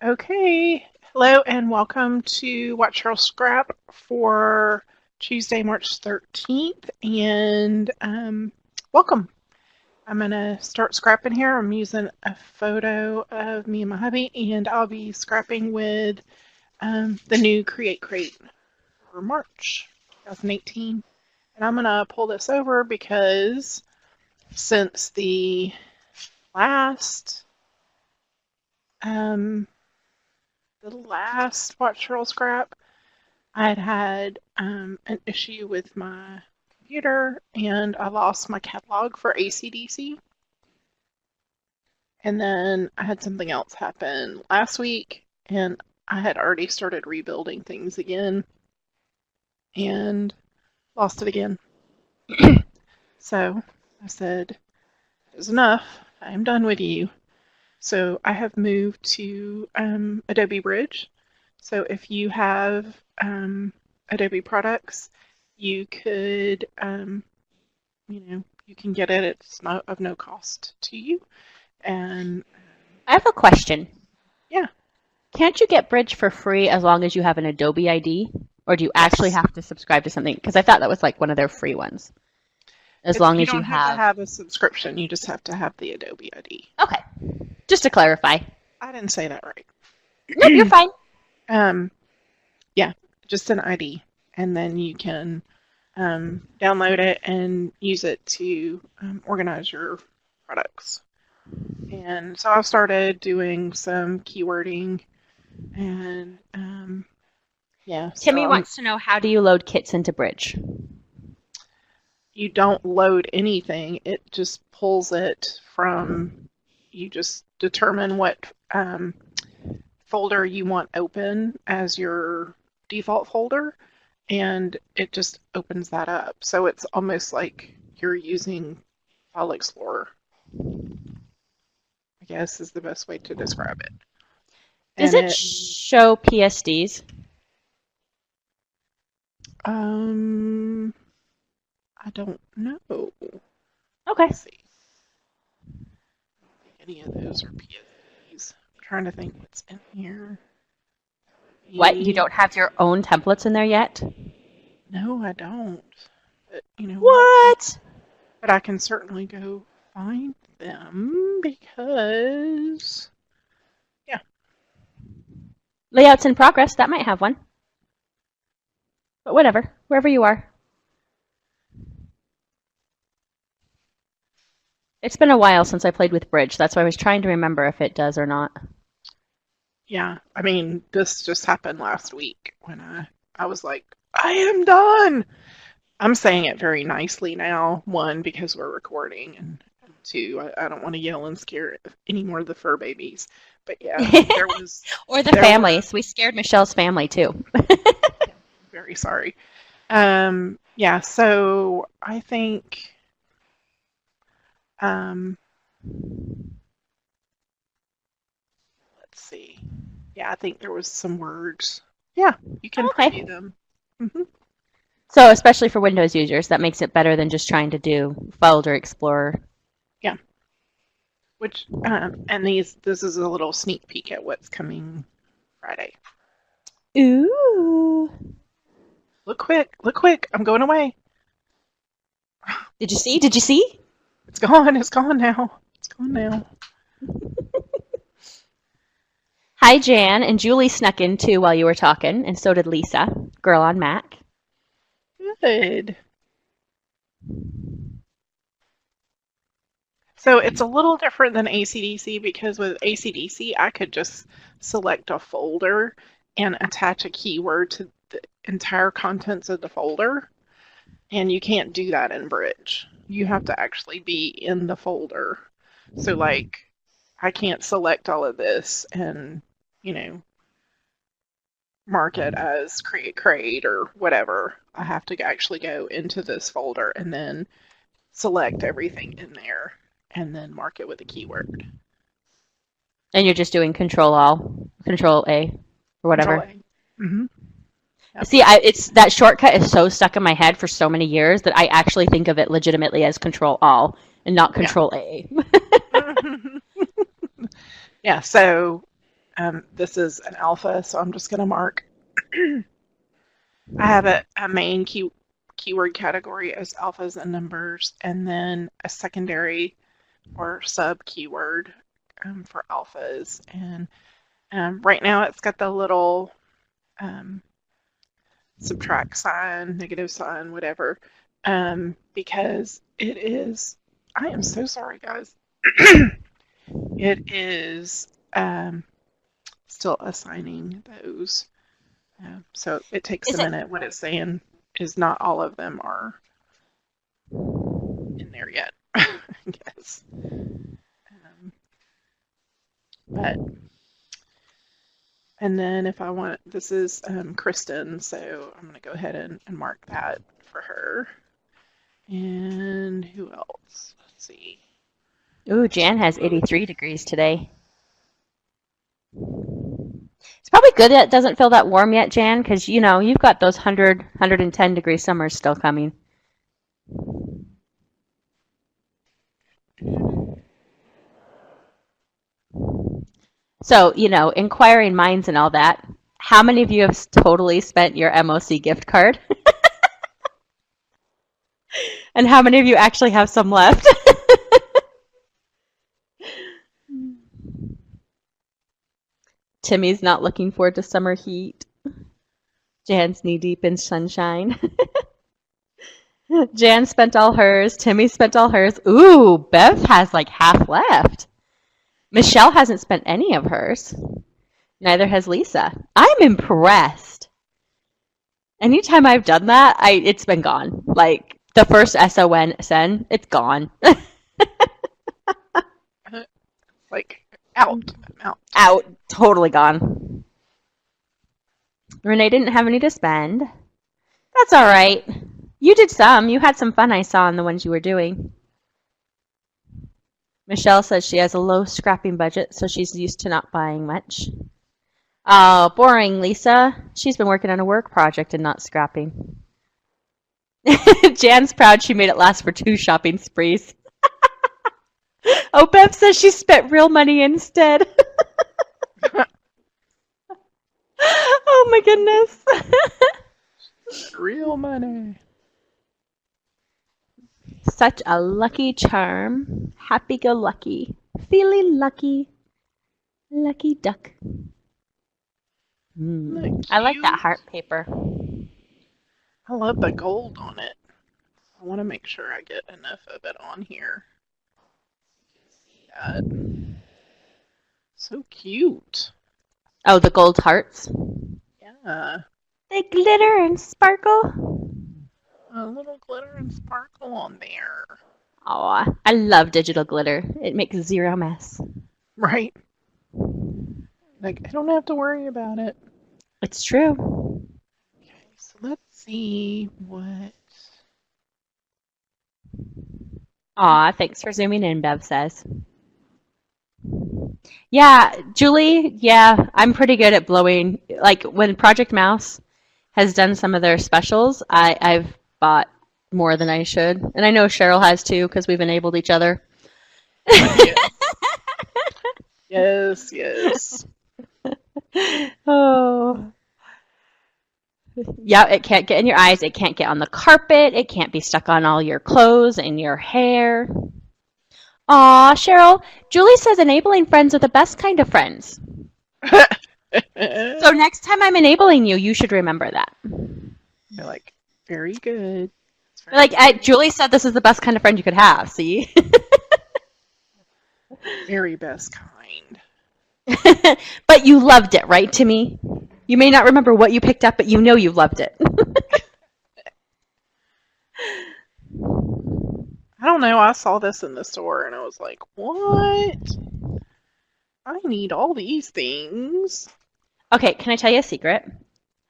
Okay, hello and welcome to Watch Cheryl Scrap for Tuesday, March 13th. And welcome. I'm going to start scrapping here. I'm using a photo of me and my hubby, and I'll be scrapping with the new Create Crate for March 2018. And I'm going to pull this over because since last um, the last Watch Cheryl Scrap, I had an issue with my computer and I lost my catalog for ACDC. And then I had something else happen last week and I had already started rebuilding things again and lost it again. So I said, it's enough. I am done with you. So I have moved to Adobe Bridge. So if you have Adobe products, you could, you can get it. It's not of no cost to you. And I have a question. yeah. Can't you get Bridge for free as long as you have an Adobe ID? Or do you actually have to subscribe to something? Because I thought that was like one of their free ones. As long You as you don't have to have... have a subscription. You just have to have the Adobe ID. Okay. Just to clarify. I didn't say that right. Nope, you're fine. Yeah, just an ID. And then you can download it and use it to organize your products. And so I've started doing some keywording and yeah. Timmy So wants to know, how do you load kits into Bridge? you don't load anything. It just pulls it from, you just determine what folder you want open as your default folder, and it just opens that up. So it's almost like you're using File Explorer, I guess is the best way to describe it. Does And it show PSDs? I don't know. Okay. Let's see. I don't think any of those are PSDs. I'm trying to think what's in here. What? You don't have your own templates in there yet? No, I don't. But you know What? But I can certainly go find them because, yeah. Layouts in progress, that might have one. But whatever, wherever you are. It's been a while since I played with Bridge. That's why I was trying to remember if it does or not. Yeah, I mean, this just happened last week when I was like, I am done. I'm saying it very nicely now, one, because we're recording, and two, I don't want to yell and scare any more of the fur babies. But yeah, there was... Or the families. We scared Michelle's family too. Very sorry. Yeah, so I think... let's see. Yeah, I think there was some words. Yeah, you can preview them. Mm-hmm. So especially for Windows users, that makes it better than just trying to do Folder Explorer. Yeah. Which and this is a little sneak peek at what's coming Friday. Ooh. Look quick, I'm going away. Did you see? Did you see? It's gone now. It's gone now. Hi, Jan, and Julie snuck in too while you were talking, and so did Lisa, girl on Mac. Good. So it's a little different than ACDC because with ACDC, I could just select a folder and attach a keyword to the entire contents of the folder. And you can't do that in Bridge. You have to actually be in the folder. So like, I can't select all of this and, mark it as Create Crate or whatever. I have to actually go into this folder and then select everything in there and then mark it with a keyword. And you're just doing Control A, or whatever. Control A. Mm-hmm. Yep. See, it's that shortcut is so stuck in my head for so many years that I actually think of it legitimately as Control All and not Control A. Yeah, so This is an alpha, so I'm just going to mark. I have a main keyword category as alphas and numbers, and then a secondary or sub keyword for alphas. And right now it's got the little subtract sign, negative sign, whatever, because it is, I am so sorry, guys. It is still assigning those. So it takes a minute. What it's saying is not all of them are in there yet, I guess. But, and then if I want, this is Kristin, so I'm going to go ahead and mark that for her. And who else? Let's see. Ooh, Jan has 83 degrees today. It's probably good that it doesn't feel that warm yet, Jan, because, you know, you've got those 100, 110 degree summers still coming. So, you know, inquiring minds and all that, how many of you have totally spent your MOC gift card? And how many of you actually have some left? Timmy's not looking forward to summer heat. Jan's knee-deep in sunshine. Jan spent all hers. Timmy spent all hers. Ooh, Bev has like half left. Michelle hasn't spent any of hers. Neither has Lisa. I'm impressed. Anytime I've done that, it's been gone. Like the first SON, it's gone. Like out. Out. Totally gone. Renee didn't have any to spend. That's all right. You did some. You had some fun, I saw, in the ones you were doing. Michelle says she has a low scrapping budget, so she's used to not buying much. Oh, boring, Lisa. She's been working on a work project and not scrapping. Jan's proud she made it last for 2 shopping sprees. Oh, Bev says she spent real money instead. Oh my goodness. Real money. Such a lucky charm. Happy-go-lucky. Feeling lucky. Lucky duck. I like that heart paper. I love the gold on it. I want to make sure I get enough of it on here. That. So cute. Oh, the gold hearts? Yeah. They glitter and sparkle. A little glitter and sparkle on there. Aw, I love digital glitter. It makes zero mess. Right. Like, I don't have to worry about it. It's true. Okay, so let's see what... Aw, thanks for zooming in, Bev says. Yeah, Julie, yeah, I'm pretty good at blowing. Like, when Project Mouse has done some of their specials, I've bought more than I should. And I know Cheryl has too, because we've enabled each other. Yes. Yes. Oh. Yeah, it can't get in your eyes. It can't get on the carpet. It can't be stuck on all your clothes and your hair. Aw, Cheryl, Julie says enabling friends are the best kind of friends. So next time I'm enabling you, you should remember that. You're like, very good. Julie said this is the best kind of friend you could have, see? Very best kind. But you loved it, right, Timmy? You may not remember what you picked up, but you know you loved it. I don't know. I saw this in the store and I was like, what? I need all these things. Okay, can I tell you a secret?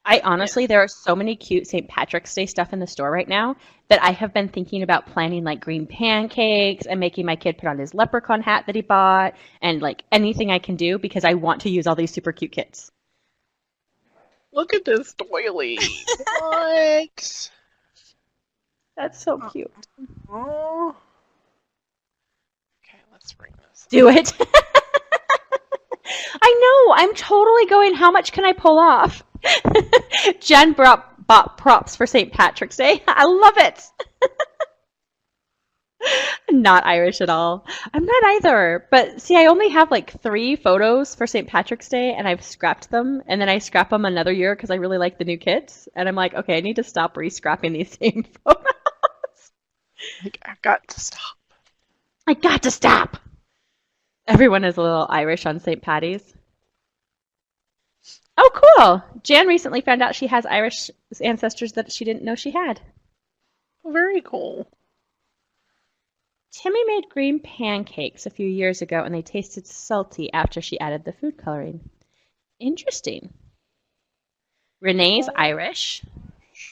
There are so many cute St. Patrick's Day stuff in the store right now that I have been thinking about planning like green pancakes and making my kid put on his leprechaun hat that he bought and like anything I can do because I want to use all these super cute kits. Look at this doily. What? That's so cute. Oh. Okay, let's bring this. Do it. I know. I'm totally going, how much can I pull off? Jen bought props for St. Patrick's Day. I love it. Not Irish at all. I'm not either. But see, I only have like 3 photos for St. Patrick's Day, and I've scrapped them. And then I scrap them another year because I really like the new kids. And I'm like, okay, I need to stop re-scrapping these same photos. Like, I got to stop. I got to stop. Everyone is a little Irish on St. Patty's. Oh, cool. Jan recently found out she has Irish ancestors that she didn't know she had. Oh, very cool. Timmy made green pancakes a few years ago, and they tasted salty after she added the food coloring. Interesting. Renee's Oh, Irish.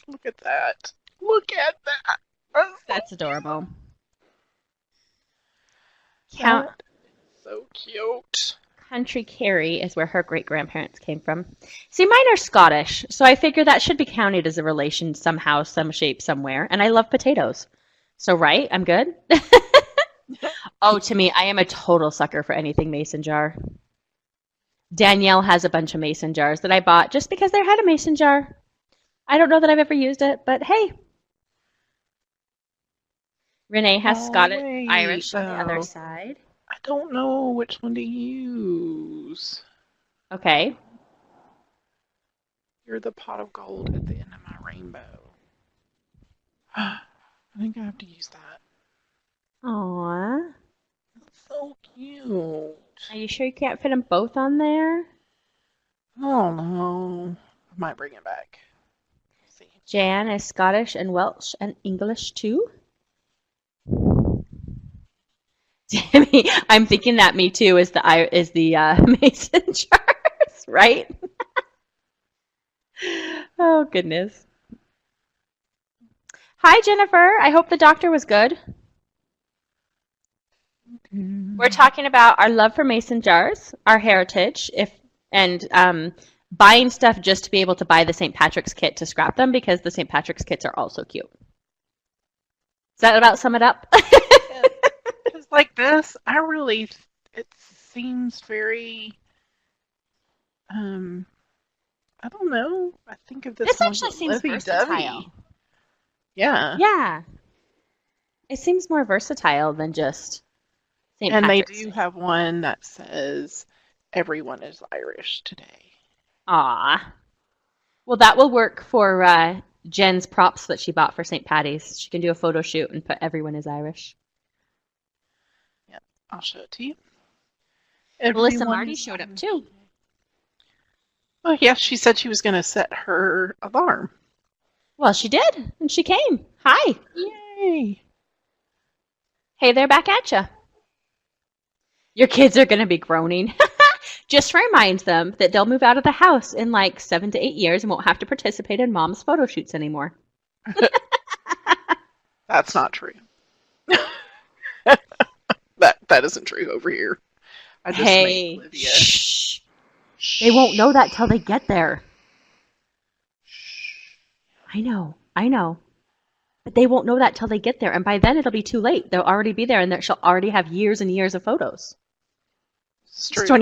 look at that. Look at that. That's adorable. Count So cute. Country Carrie is where her great-grandparents came from. See, mine are Scottish, so I figure that should be counted as a relation somehow, some shape, somewhere. And I love potatoes. So, right? I'm good? Oh, to me, I am a total sucker for anything mason jar. Danielle has a bunch of mason jars that I bought just because they had a mason jar. I don't know that I've ever used it, but hey. Renee has Scottish, wait, Irish on the other though. side. I don't know which one to use. Okay. You're the pot of gold at the end of my rainbow. I think I have to use that. Aww. That's so cute. Are you sure you can't fit them both on there? I don't know. I might bring it back. Let's see. Jan is Scottish and Welsh and English too. Tammy, I'm thinking that me too is the mason jars, right? Oh goodness. Hi Jennifer, I hope the doctor was good. We're talking about our love for mason jars, our heritage, and buying stuff just to be able to buy the St. Patrick's kit to scrap them because the St. Patrick's kits are also cute. Does that about sum it up? Just like this, it seems very, I don't know. I think of this This one actually as seems lovey-dovey. versatile. Yeah. Yeah. It seems more versatile than just St. And they Patrick's do Day. have one that says everyone is Irish today. Aw. Well, that will work for Jen's props that she bought for St. Patty's. She can do a photo shoot and put everyone is Irish. Yeah, I'll show it to you. Melissa Everyone Marty is showed up Irish. too. Oh, yeah, she said she was going to set her alarm. Well, she did, and she came. Hi. Yay. Hey there, back at ya. Your kids are going to be groaning. Just remind them that they'll move out of the house in like 7 to 8 years and won't have to participate in mom's photo shoots anymore. That's not true. That isn't true over here. I just made Hey, Olivia. shh. They won't know that till they get there. I know. But they won't know that till they get there, and by then it'll be too late. They'll already be there, and she'll already have years and years of photos. It's This true.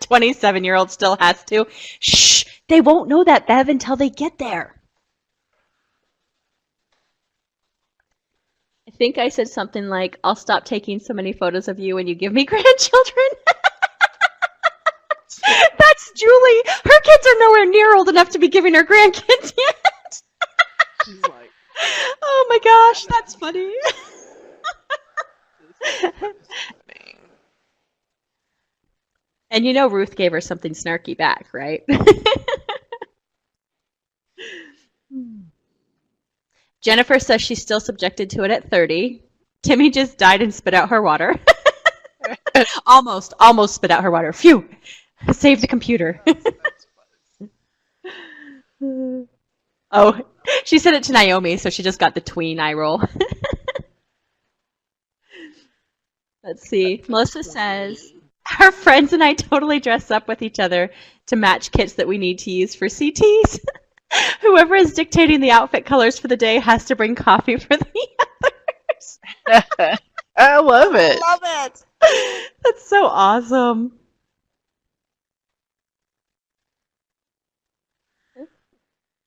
27-year-old still has to. Shh! They won't know that, Bev, until they get there. I think I said something like, I'll stop taking so many photos of you when you give me grandchildren. That's Julie. Her kids are nowhere near old enough to be giving her grandkids yet. She's like, Oh my gosh, that's funny. this is happening. And you know Ruth gave her something snarky back, right? Jennifer says she's still subjected to it at 30. Timmy just died and spit out her water. Almost spit out her water. Phew. Save the computer. That's Oh, she said it to Naomi, so she just got the tween eye roll. Let's see. Melissa says, her friends and I totally dress up with each other to match kits that we need to use for CTs. Whoever is dictating the outfit colors for the day has to bring coffee for the others. I love it. Love it. That's so awesome.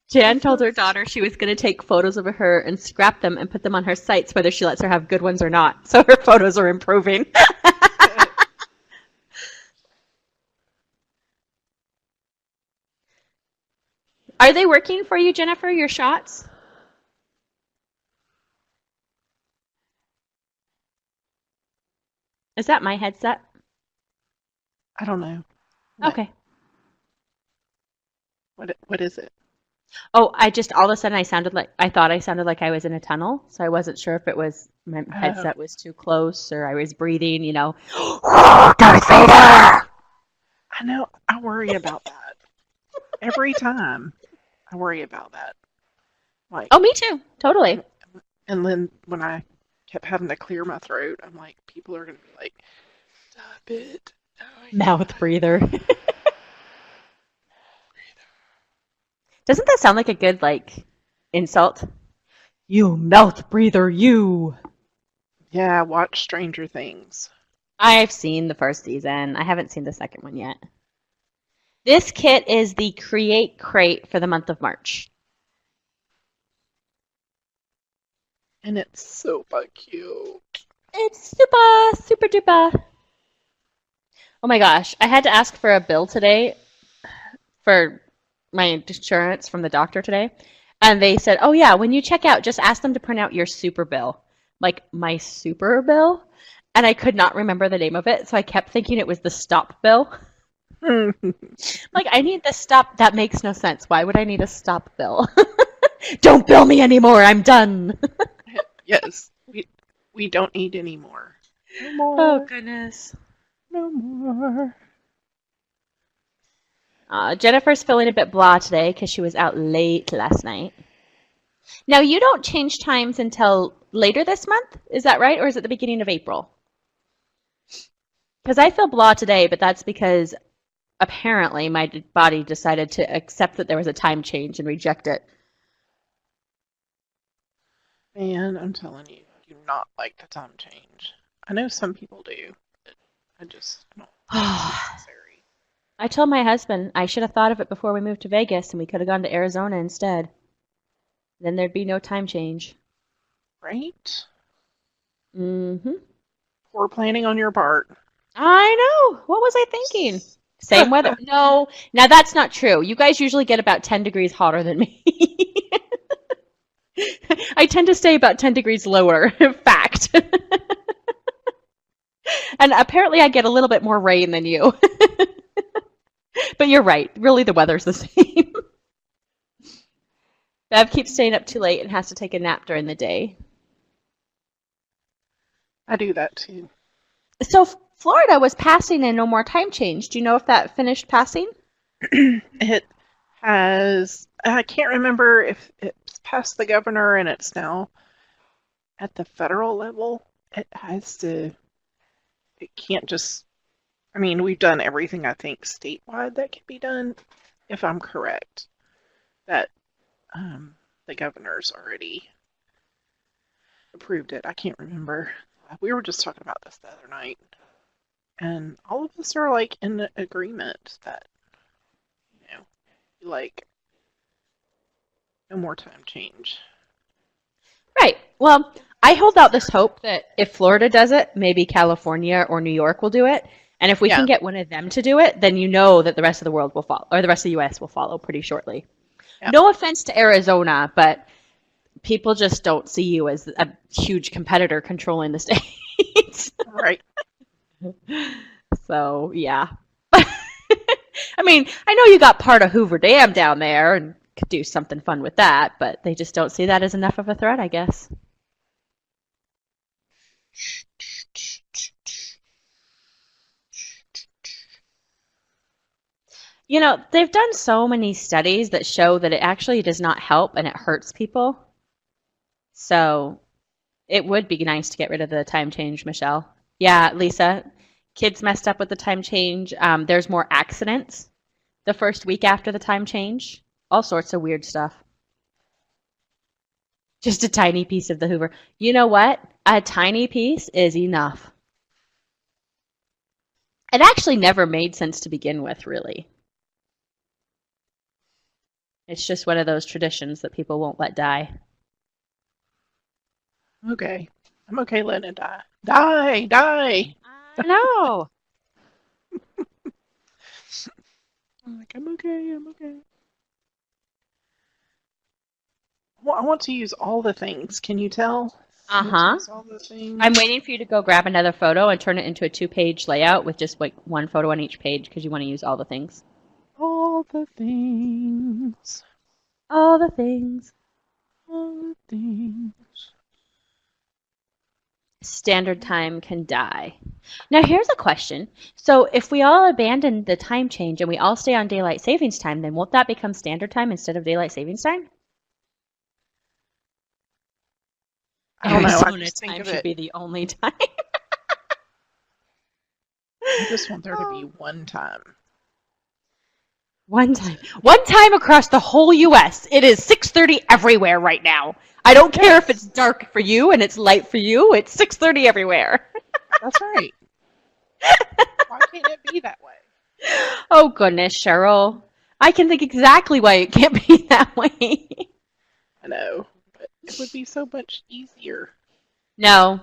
Jan It's told her just, daughter she was going to take photos of her and scrap them and put them on her sites, whether she lets her have good ones or not. So her photos are improving. Are they working for you, Jennifer, your shots? Is that my headset? I don't know. What Okay. what is it? Oh, I just all of a sudden I thought I sounded like I was in a tunnel, so I wasn't sure if it was my Oh, headset was too close or I was breathing. Darth Vader! I know. I worry about that every time. I worry about that. Like, Oh, me too. Totally. and, and then when I kept having to clear my throat, I'm like, people are gonna be like, "Stop it!" Oh my Mouth god. breather. Doesn't that sound like a good insult? You mouth breather, you. Yeah, watch Stranger Things, I've seen the first season. I haven't seen the second one yet. This kit is the Create Crate for the month of March. and it's super cute. It's super, super duper. Oh my gosh, I had to ask for a bill today for my insurance from the doctor today. And they said, oh yeah, when you check out, just ask them to print out your super bill. Like, my super bill? And I could not remember the name of it, so I kept thinking it was the stop bill. Like, I need the stop. That makes no sense. Why would I need a stop bill? Don't bill me anymore. I'm done. Yes, we don't need any more. No Oh, more. goodness. No more. Jennifer's feeling a bit blah today because she was out late last night. Now, you don't change times until later this month, is that right? Or is it the beginning of April? Because I feel blah today, but that's because apparently my body decided to accept that there was a time change and reject it. Man, I'm telling you, I do not like the time change. I know some people do, but I just don't think it's I necessary. told my husband I should have thought of it before we moved to Vegas and we could have gone to Arizona instead. Then there'd be no time change. Right? Mm-hmm. Poor planning on your part. I know. What was I thinking? Same weather. No, now that's not true. You guys usually get about 10 degrees hotter than me. I tend to stay about 10 degrees lower. Fact. And apparently I get a little bit more rain than you. But you're right. Really, the weather's the same. Bev keeps staying up too late and has to take a nap during the day. I do that too. So Florida was passing in no more time change. Do you know if that finished passing? It has, I can't remember if it's past the governor and it's now at the federal level. It has to, it can't just, I mean, we've done everything I think statewide that can be done, if I'm correct, that the governor's already approved it. I can't remember. We were just talking about this the other night, and all of us are like in agreement that, you know, like no more time change. Right. Well, I hold out this hope that if Florida does it, maybe California or New York will do it. And if we can Yeah, get one of them to do it, then you know that the rest of the world will follow, or the rest of the US will follow pretty shortly. yeah, No offense to Arizona, but people just don't see you as a huge competitor controlling the states. right. So, yeah. I mean, I know you got part of Hoover Dam down there and could do something fun with that, but they just don't see that as enough of a threat, I guess. You know, they've done so many studies that show that it actually does not help and it hurts people. So it would be nice to get rid of the time change, Michelle. Yeah, Lisa, kids messed up with the time change. There's more accidents the first week after the time change. All sorts of weird stuff. Just a tiny piece of the Hoover. You know what? A tiny piece is enough. It actually never made sense to begin with, really. It's just one of those traditions that people won't let die. Okay. I'm okay letting it die. Die, die. I know. I'm like, I'm okay, I'm okay. Well, I want to use all the things. Can you tell? I want to Uh-huh. use all the I'm things. waiting for you to go grab another photo and turn it into a two-page layout with just like one photo on each page because you want to use all the things. All the things. All the things. All the things. Standard time can die. Now here's a question. So if we all abandon the time change and we all stay on daylight savings time, then won't that become standard time instead of daylight savings time? I don't know. I Arizona just think time of should it. be the only time. I just want there to be one time. One time. One time across the whole US. It is 6:30 everywhere right now. I don't care if it's Yes, dark for you and it's light for you. It's 6:30 everywhere. that's right. Why can't it be that way? Oh goodness, Cheryl. I can think exactly why it can't be that way. I know, but it would be so much easier. No,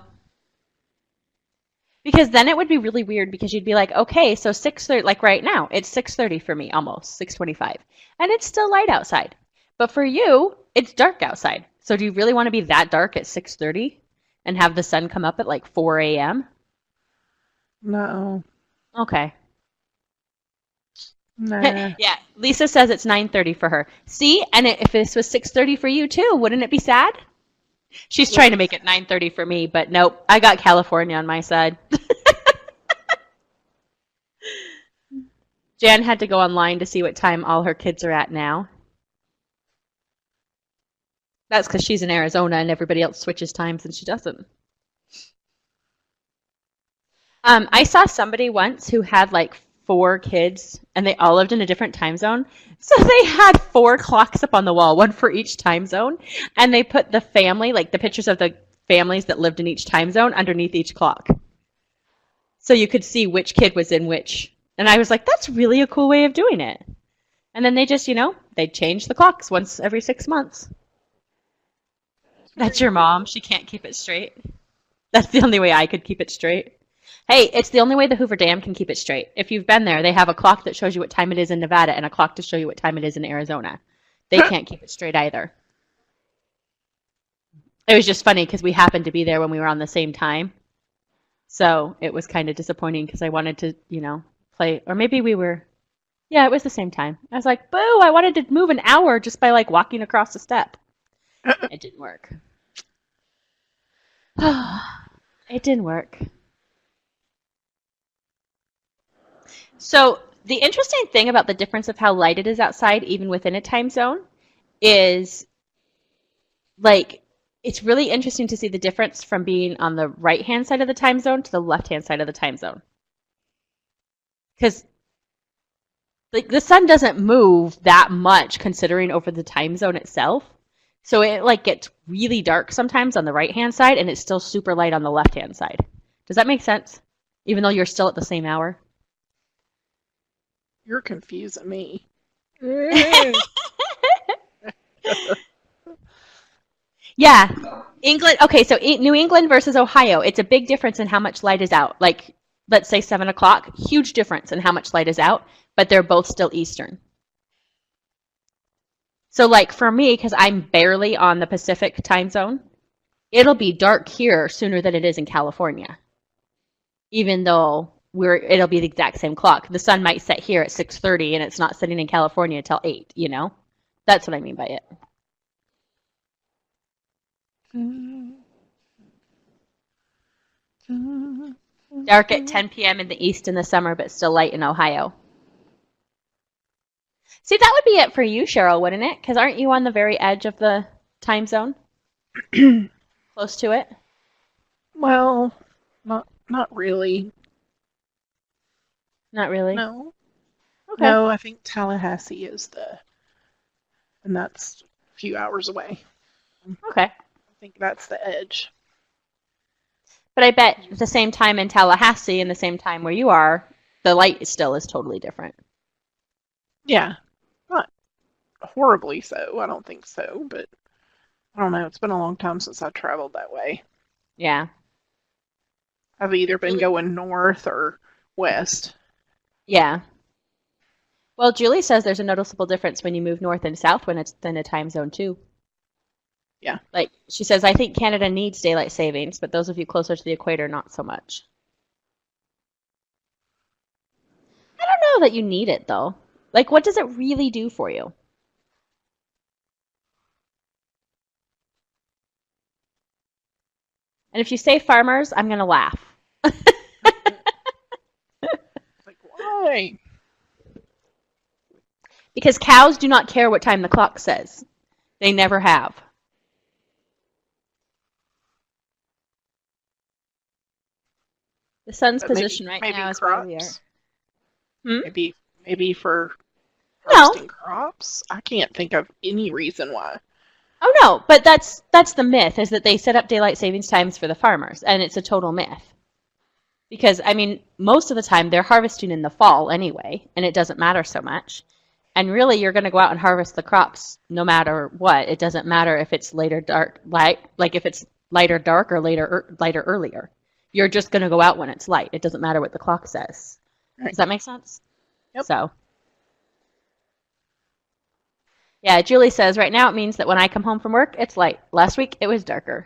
because then it would be really weird because you'd be like, okay, so 6:30, like right now, it's 6:30 for me, almost 6:25, and it's still light outside. But for you, it's dark outside. So do you really want to be that dark at 6:30 and have the sun come up at like 4 a.m.? No, Okay. nah. Yeah, Lisa says it's 9:30 for her. See, and if this was 6:30 for you too, wouldn't it be sad? She's trying to Would. make it 9:30 for me, but nope, I got California on my side. Jan had to go online to see what time all her kids are at now. That's because she's in Arizona and everybody else switches times and she doesn't. I saw somebody once who had like 4 kids and they all lived in a different time zone. So they had 4 clocks up on the wall, one for each time zone. And they put the family, like the pictures of the families that lived in each time zone underneath each clock. So you could see which kid was in which. And I was like, that's really a cool way of doing it. And then they just, they change the clocks once every 6 months. That's your mom. She can't keep it straight. That's the only way I could keep it straight. Hey, it's the only way the Hoover Dam can keep it straight. If you've been there, they have a clock that shows you what time it is in Nevada and a clock to show you what time it is in Arizona. They can't keep it straight either. It was just funny because we happened to be there when we were on the same time. So it was kind of disappointing because I wanted to, play. Or maybe we were, yeah, it was the same time. I was like, boo, I wanted to move an hour just by like walking across the step. It didn't work. It didn't work. So the interesting thing about the difference of how light it is outside, even within a time zone, is like it's really interesting to see the difference from being on the right-hand side of the time zone to the left-hand side of the time zone. Because like the sun doesn't move that much considering over the time zone itself. So it like gets really dark sometimes on the right-hand side and it's still super light on the left-hand side. Does that make sense? Even though you're still at the same hour? You're confusing me. Yeah. England. Okay, so New England versus Ohio. It's a big difference in how much light is out. Like, let's say 7 o'clock. Huge difference in how much light is out, but they're both still Eastern. So, like, for me, because I'm barely on the Pacific time zone, it'll be dark here sooner than it is in California. Even though it'll be the exact same clock. The sun might set here at 6:30 and it's not setting in California till 8, That's what I mean by it. Dark at 10 p.m. in the east in the summer, but still light in Ohio. See, that would be it for you, Cheryl, wouldn't it? Because aren't you on the very edge of the time zone? Close to it? Well, not really. Not really. No. Okay. No, I think Tallahassee is and that's a few hours away. Okay. I think that's the edge. But I bet at the same time in Tallahassee and the same time where you are, the light still is totally different. Yeah. Not horribly so. I don't think so, but I don't know. It's been a long time since I traveled that way. Yeah. I've either been Julie, going north or west. yeah. Well, Julie says there's a noticeable difference when you move north and south when it's in a time zone too. Yeah. Like she says, I think Canada needs daylight savings, but those of you closer to the equator, not so much. I don't know that you need it though. Like, what does it really do for you? And if you say farmers, I'm gonna laugh. Like, why? Because cows do not care what time the clock says. They never have. The sun's But position right maybe now is where we are. crops. Hmm? Maybe for No. harvesting crops. I can't think of any reason why. Oh no, but that's the myth is that they set up daylight savings times for the farmers, and it's a total myth. Because I mean, most of the time they're harvesting in the fall anyway, and it doesn't matter so much. And really, you're going to go out and harvest the crops no matter what. It doesn't matter if it's later dark, like if it's lighter dark or lighter earlier. You're just going to go out when it's light. It doesn't matter what the clock says. Right. Does that make sense? Yep. So, yeah, Julie says right now it means that when I come home from work, it's light. Last week it was darker.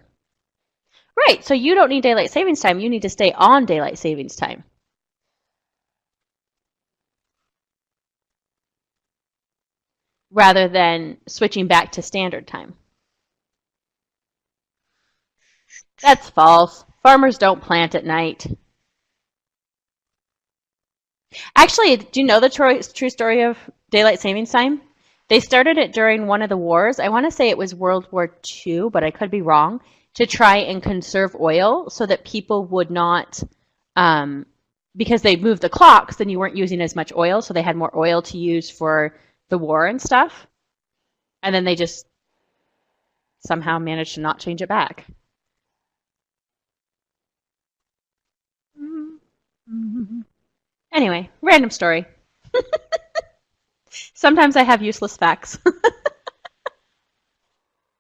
Right, so you don't need daylight savings time. You need to stay on daylight savings time. Rather than switching back to standard time. That's false. Farmers don't plant at night. Actually, do you know the true story of daylight savings time? They started it during one of the wars. I want to say it was World War II, but I could be wrong, to try and conserve oil so that people would not, because they moved the clocks, then you weren't using as much oil, so they had more oil to use for the war and stuff. And then they just somehow managed to not change it back. Mm-hmm. Anyway, random story. Sometimes I have useless facts.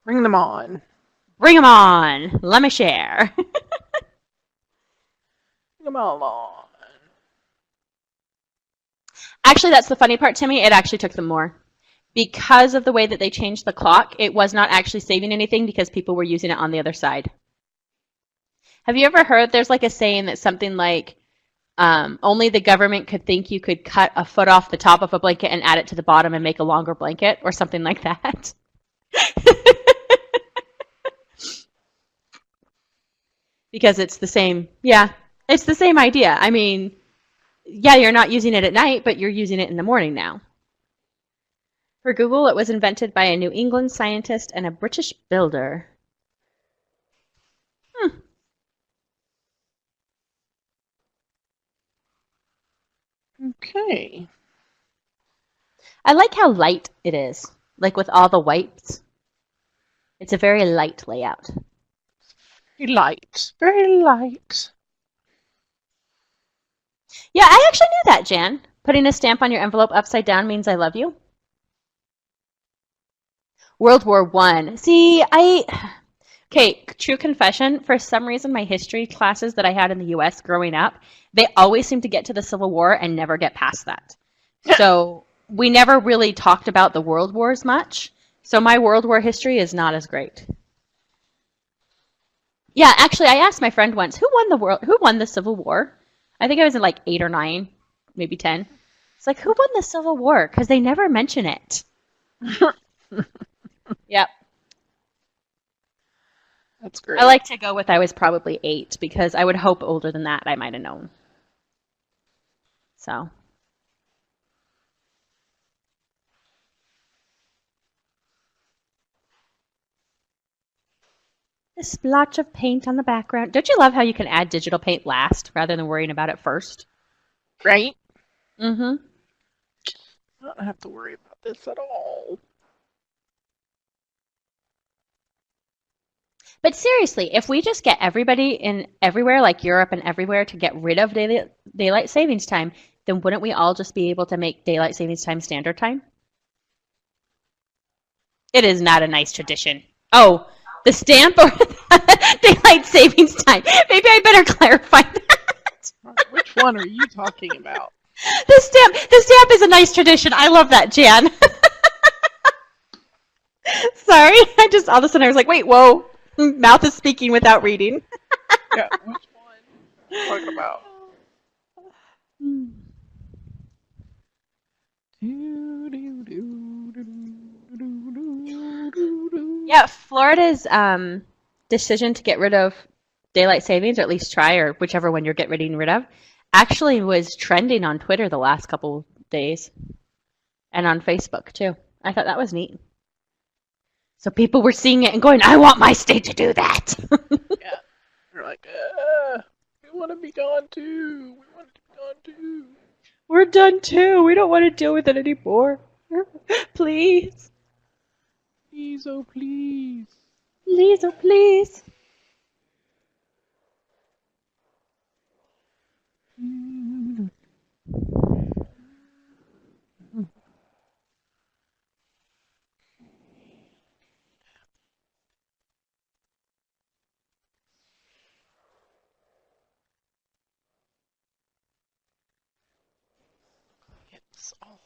Bring them on. Bring them on. Let me share. Bring them all on. Actually, that's the funny part, Timmy. It actually took them more. Because of the way that they changed the clock, it was not actually saving anything because people were using it on the other side. Have you ever heard there's like a saying that's something like, only the government could think you could cut a foot off the top of a blanket and add it to the bottom and make a longer blanket or something like that? Because it's the same, yeah, it's the same idea. I mean, yeah, you're not using it at night, but you're using it in the morning now. For Google, it was invented by a New England scientist and a British builder. Okay. I like how light it is, like with all the whites. It's a very light layout. Very light. Very light. Yeah, I actually knew that, Jan. Putting a stamp on your envelope upside down means I love you. World War One. See, okay, true confession. For some reason, my history classes that I had in the U.S. growing up, they always seem to get to the Civil War and never get past that. So we never really talked about the World Wars much. So my World War history is not as great. Yeah, actually, I asked my friend once, who won the Civil War? I think I was in like 8 or 9, maybe 10. It's like, who won the Civil War? Because they never mention it. Yep. That's great. I like to go with I was probably 8 because I would hope older than that I might have known. So. A splotch of paint on the background. Don't you love how you can add digital paint last rather than worrying about it first? Right? Mm-hmm. I don't have to worry about this at all. But seriously, if we just get everybody in everywhere, like Europe and everywhere, to get rid of daylight savings time, then wouldn't we all just be able to make daylight savings time standard time? It is not a nice tradition. Oh, the stamp or daylight savings time. Maybe I better clarify that. Which one are you talking about? The stamp is a nice tradition. I love that, Jan. Sorry, I just all of a sudden I was like, wait, whoa. Mouth is speaking without reading. Yeah, which one are you talking about? Yeah, Florida's decision to get rid of daylight savings, or at least try, or whichever one you're getting rid of, actually was trending on Twitter the last couple days, and on Facebook too. I thought that was neat. So people were seeing it and going, "I want my state to do that." Yeah, they're like, we want to be gone too. We want to be gone too. We're done too. We don't want to deal with it anymore. Please. Please, oh please. Please, oh please. It's all.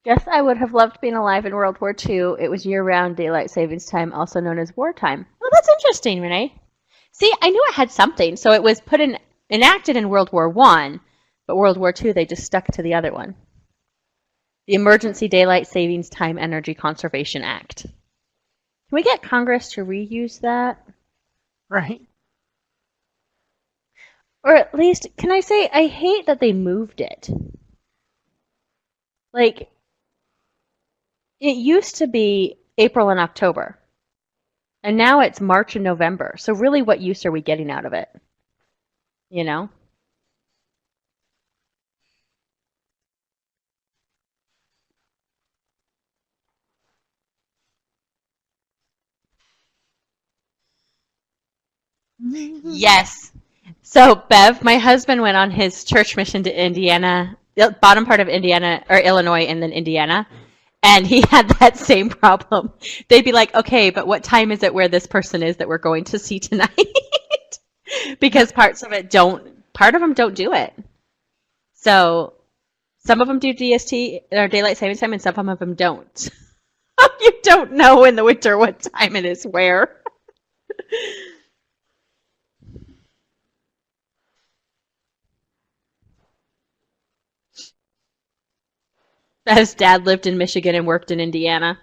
Guess I would have loved being alive in World War II. It was year-round daylight savings time, also known as wartime. Well, that's interesting, Renee. See, I knew it had something. So it was enacted in World War I, but World War II, they just stuck to the other one. The Emergency Daylight Savings Time Energy Conservation Act. Can we get Congress to reuse that? Right. Or at least, can I say, I hate that they moved it. Like, it used to be April and October. And now it's March and November. So really, what use are we getting out of it? You know? Yes. So, Bev, my husband went on his church mission to Indiana, the bottom part of Indiana, or Illinois, and then Indiana. And he had that same problem. They'd be like, okay, but what time is it where this person is that we're going to see tonight? Because part of them don't do it. So some of them do DST or daylight savings time, and some of them don't. You don't know in the winter what time it is where. His dad lived in Michigan and worked in Indiana.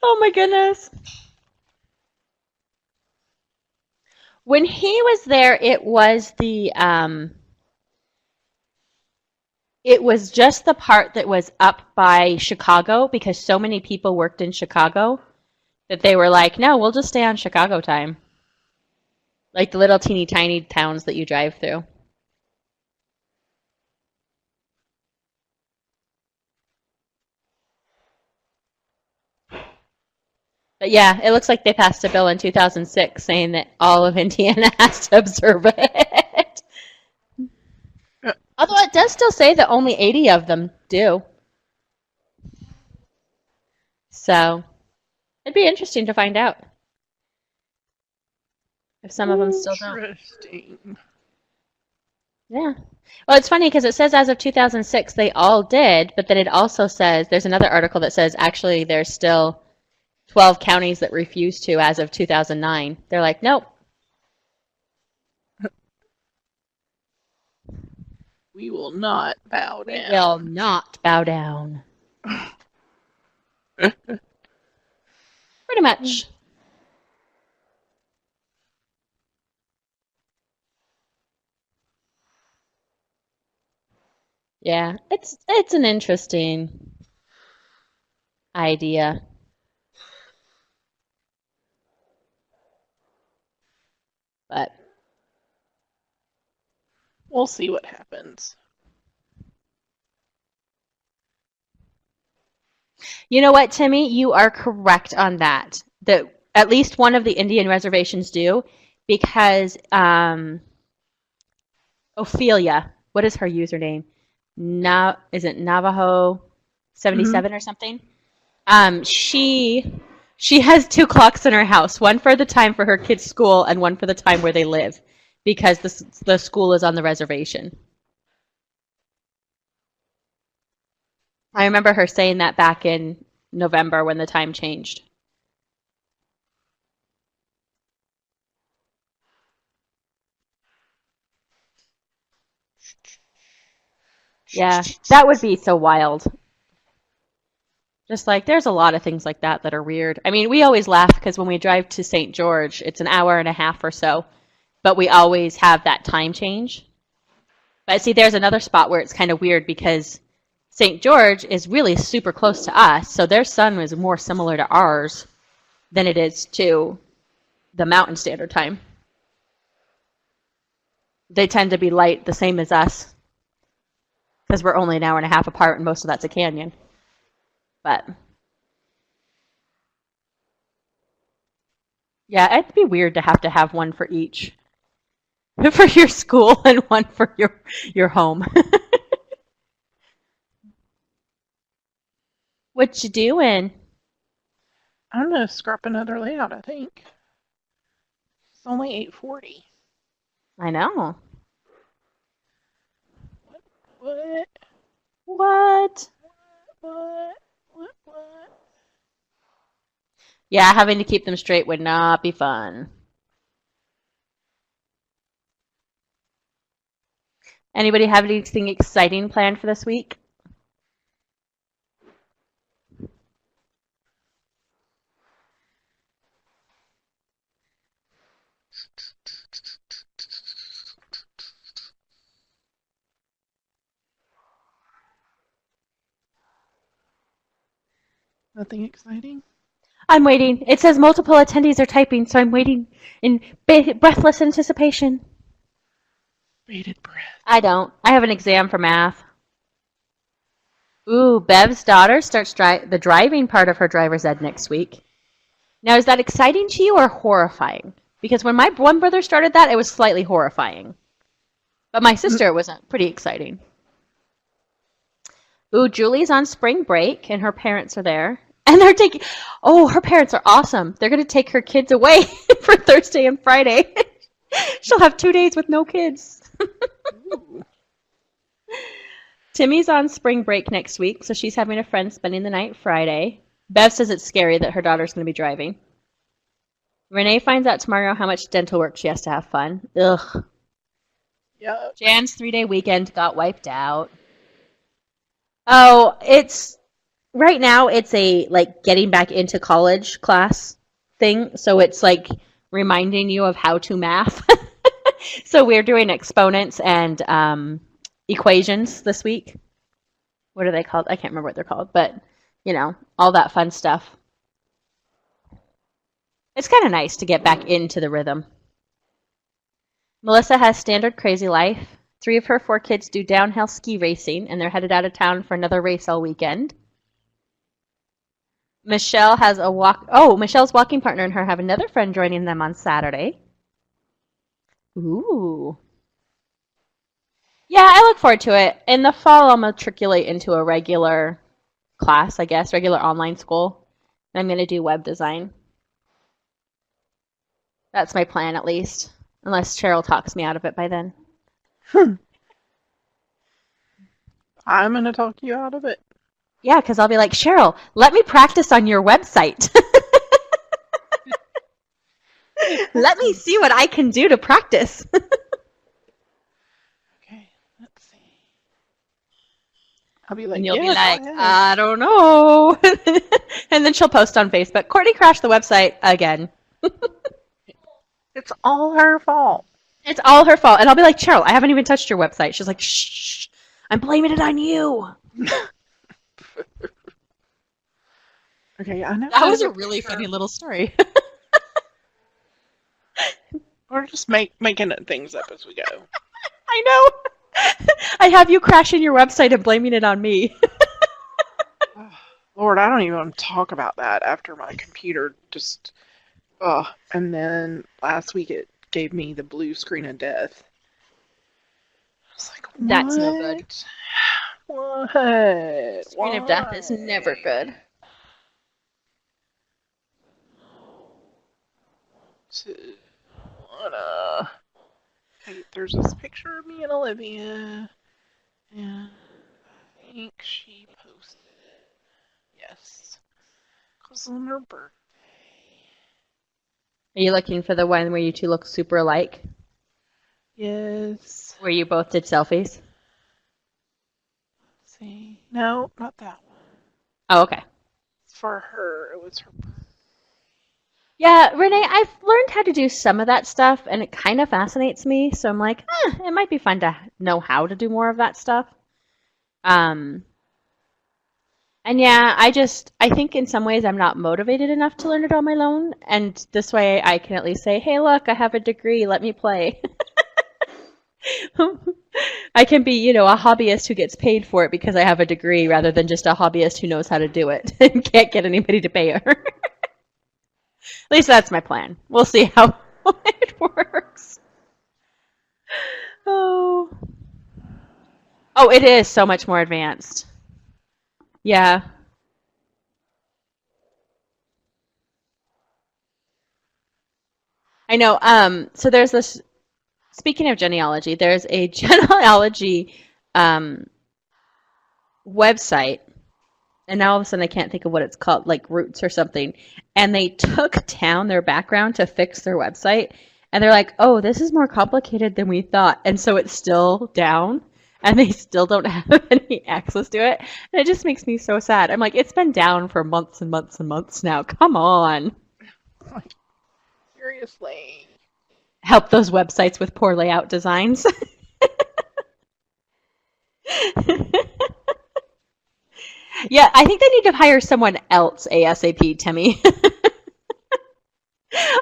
Oh my goodness. When he was there, it was just the part that was up by Chicago because so many people worked in Chicago that they were like, no, we'll just stay on Chicago time. Like the little teeny tiny towns that you drive through. But yeah, it looks like they passed a bill in 2006 saying that all of Indiana has to observe it. Although it does still say that only 80 of them do. So it'd be interesting to find out if some of them still don't. Interesting. Yeah. Well, it's funny because it says as of 2006 they all did, but then it also says there's another article that says actually there's still 12 counties that refuse to as of 2009. They're like, nope. We will not bow down. We will not bow down. Pretty much. Yeah, it's an interesting idea. But We'll see what happens. you know what, Timmy? You are correct on that. That at least one of the Indian reservations do, because Ophelia, what is her username? Is it Navajo? Hmm. 77 or something. She has two clocks in her house, one for the time for her kids' school and one for the time where they live, because the school is on the reservation. I remember her saying that back in November when the time changed. Yeah, that would be so wild. Just like there's a lot of things like that that are weird. I mean, we always laugh because when we drive to St. George, it's an hour and a half or so, but we always have that time change. But see, there's another spot where it's kind of weird because St. George is really super close to us, so their sun is more similar to ours than it is to the Mountain Standard Time. They tend to be light the same as us because we're only an hour and a half apart and most of that's a canyon. But yeah, it'd be weird to have one for each. For your school and one for your home. What you doing? I'm gonna scrap another layout, I think. It's only 8:40. I know. What? What? What? Yeah, having to keep them straight would not be fun. Anybody have anything exciting planned for this week? Nothing exciting? I'm waiting. It says multiple attendees are typing, so I'm waiting in breathless anticipation. Bated breath. I don't. I have an exam for math. Ooh, Bev's daughter starts the driving part of her driver's ed next week. Now, is that exciting to you or horrifying? Because when my one brother started that, it was slightly horrifying. But my sister, it was pretty exciting. Ooh, Julie's on spring break, and her parents are there. And they're taking... Oh, her parents are awesome. They're going to take her kids away for Thursday and Friday. She'll have 2 days with no kids. Timmy's on spring break next week, so she's having a friend spending the night Friday. Bev says it's scary that her daughter's going to be driving. Renee finds out tomorrow how much dental work she has to have fun. Ugh. Yeah. Jan's 3-day weekend got wiped out. Oh, right now it's a like getting back into college class thing, so it's like reminding you of how to math. So we're doing exponents and equations this week. What are they called? I can't remember what they're called, but you know, all that fun stuff. It's kind of nice to get back into the rhythm. Melissa has standard crazy life. 3 of her 4 kids do downhill ski racing, and they're headed out of town for another race all weekend. Michelle has a walk. Oh, Michelle's walking partner and her have another friend joining them on Saturday. Ooh. Yeah, I look forward to it. In the fall, I'll matriculate into a regular class, I guess, regular online school. And I'm going to do web design. That's my plan, at least. Unless Cheryl talks me out of it by then. I'm gonna talk you out of it. Yeah, because I'll be like, Cheryl, let me practice on your website. Let me see what I can do to practice. Okay, let's see. I'll be like, And you'll be yeah, like, go ahead. I don't know. And then she'll post on Facebook, Courtney crashed the website again. It's all her fault. It's all her fault. And I'll be like, Cheryl, I haven't even touched your website. She's like, shh, I'm blaming it on you. Okay, I know. That was a really funny little story. We're just making things up as we go. I know. I have you crashing your website and blaming it on me. Lord, I don't even want to talk about that after my computer just... and then last week it gave me the blue screen of death. I was like, what? That's no good. What? Screen of death is never Why? good. To wanna. Okay, there's this picture of me and Olivia, and I think she posted it. Yes, cause on her birthday. Are you looking for the one where you two look super alike? Yes. Where you both did selfies? Let's see, no, not that one. Oh, okay. It's for her. It was her birthday. Yeah, Renee, I've learned how to do some of that stuff, and it kind of fascinates me. So I'm like, it might be fun to know how to do more of that stuff. Um, and yeah, I think in some ways I'm not motivated enough to learn it on my own, and this way I can at least say, hey, look, I have a degree, let me play. I can be, a hobbyist who gets paid for it because I have a degree rather than just a hobbyist who knows how to do it and can't get anybody to pay her. At least that's my plan. We'll see how it works. Oh. Oh, it is so much more advanced. Yeah. I know. So there's this, speaking of genealogy, there's a genealogy um, website, and now all of a sudden I can't think of what it's called, like Roots or something. And they took down their background to fix their website, and they're like, "Oh, this is more complicated than we thought," and so it's still down, and they still don't have any access to it, and it just makes me so sad. I'm like, it's been down for months and months and months now. Come on, Like, seriously. help those websites with poor layout designs. Yeah, I think they need to hire someone else ASAP, Timmy.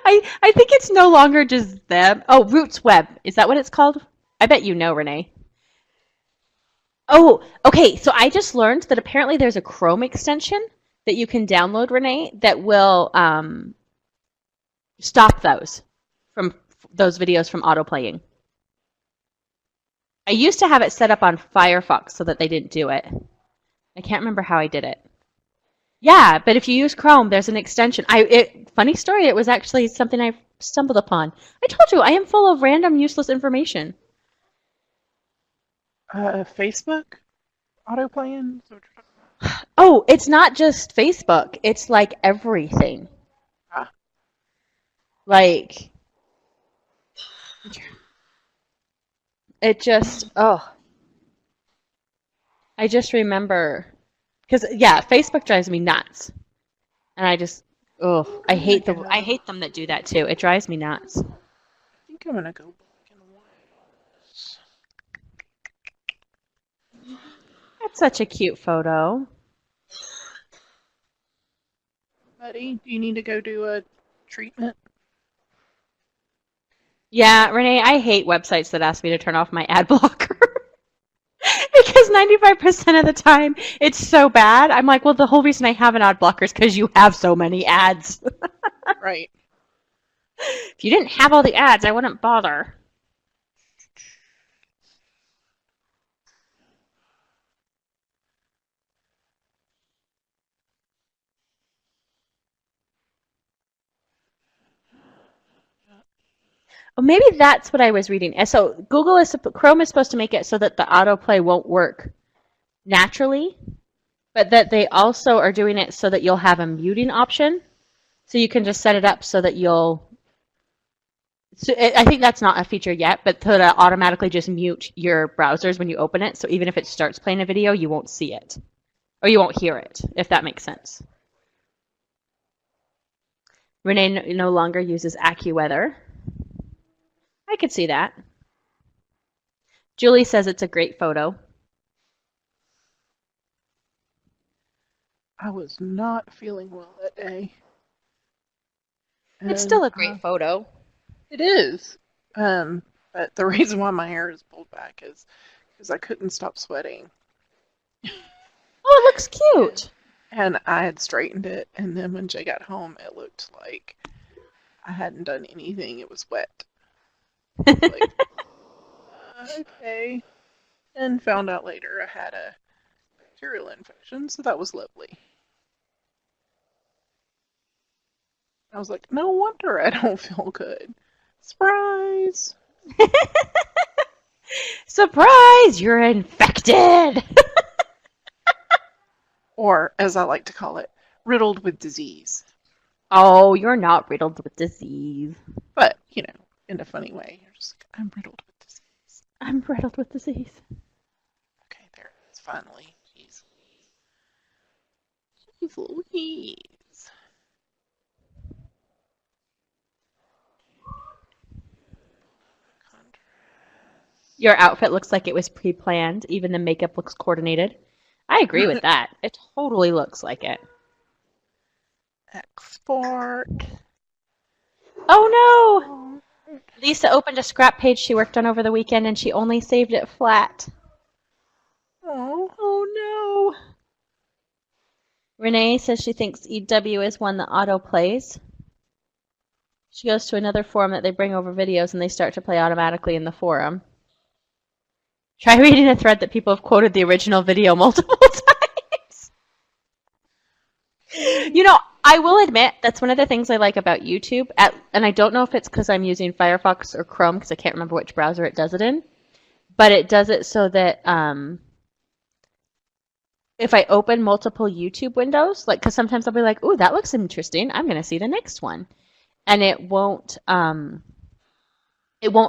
I think it's no longer just them. Oh, Roots Web. Is that what it's called? I bet you know, Renee. Oh, okay. So I just learned that apparently there's a Chrome extension that you can download, Renee, that will stop those videos from autoplaying. I used to have it set up on Firefox so that they didn't do it. I can't remember how I did it. Yeah, but if you use Chrome, there's an extension. Funny story, it was actually something I stumbled upon. I told you, I am full of random useless information. Facebook autoplaying. Oh, it's not just Facebook. It's like everything. Ah, Like, oh, I just remember, because, yeah, Facebook drives me nuts. And I hate them that do that too. It drives me nuts. I think I'm gonna go back and watch. That's such a cute photo. Buddy, do you need to go do a treatment? Yeah, Renee, I hate websites that ask me to turn off my ad blocker. Because 95% of the time it's so bad. I'm like, well, the whole reason I have an ad blocker is because you have so many ads. Right. If you didn't have all the ads, I wouldn't bother. Oh, maybe that's what I was reading. So Chrome is supposed to make it so that the autoplay won't work naturally, but that they also are doing it so that you'll have a muting option. So you can just set it up so that I think that's not a feature yet, but to automatically just mute your browsers when you open it. So even if it starts playing a video, you won't see it. Or you won't hear it, if that makes sense. Renee no longer uses AccuWeather. I could see that. Julie says it's a great photo. I was not feeling well that day. It's still a great photo. It is. But the reason why my hair is pulled back is because I couldn't stop sweating. Oh, it looks cute. And I had straightened it, and then when Jay got home, it looked like I hadn't done anything. It was wet. Like, okay. And found out later I had a bacterial infection, so that was lovely. I was like, no wonder I don't feel good. Surprise! Surprise! You're infected! Or, as I like to call it, riddled with disease. Oh, you're not riddled with disease. But, in a funny way. You're just like, I'm riddled with disease. I'm riddled with disease. Okay, there it is, finally. Jeez. Jeez Louise. Your outfit looks like it was pre-planned. Even the makeup looks coordinated. I agree with that. It totally looks like it. Export. Oh no! Lisa opened a scrap page she worked on over the weekend and she only saved it flat. Oh. Oh no! Renee says she thinks EW is one that auto plays. She goes to another forum that they bring over videos and they start to play automatically in the forum. Try reading a thread that people have quoted the original video multiple times. I will admit that's one of the things I like about YouTube, and I don't know if it's because I'm using Firefox or Chrome because I can't remember which browser it does it in, but it does it so that if I open multiple YouTube windows, like because sometimes I'll be like, "Ooh, that looks interesting. I'm going to see the next one," and it won't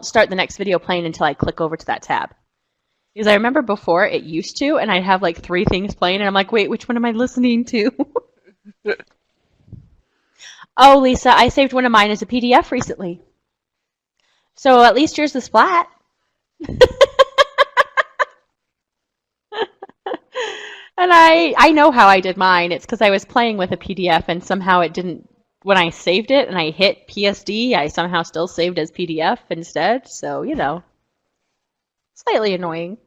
start the next video playing until I click over to that tab. Because I remember before it used to, and I'd have like 3 things playing, and I'm like, wait, which one am I listening to? Oh, Lisa, I saved one of mine as a PDF recently. So at least yours is flat. And I know how I did mine. It's because I was playing with a PDF, and somehow it didn't, when I saved it and I hit PSD, I somehow still saved as PDF instead. So, slightly annoying.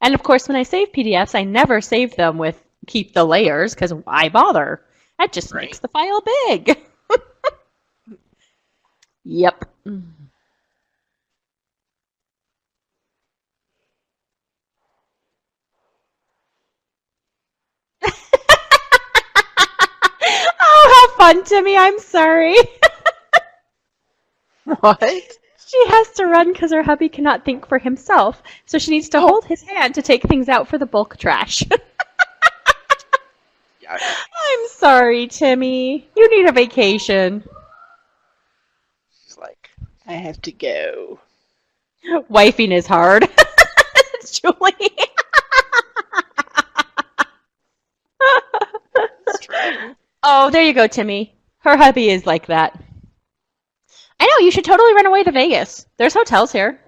And of course, when I save PDFs, I never save them with keep the layers, because why bother? That just makes the file big. Yep. Oh, how fun, Timmy. I'm sorry. What? She has to run because her hubby cannot think for himself, so she needs to hold his hand to take things out for the bulk trash. I'm sorry, Timmy. You need a vacation. She's like, I have to go. Wifing is hard. It's Julie. It's true. Oh, there you go, Timmy. Her hubby is like that. I know, you should totally run away to Vegas. There's hotels here.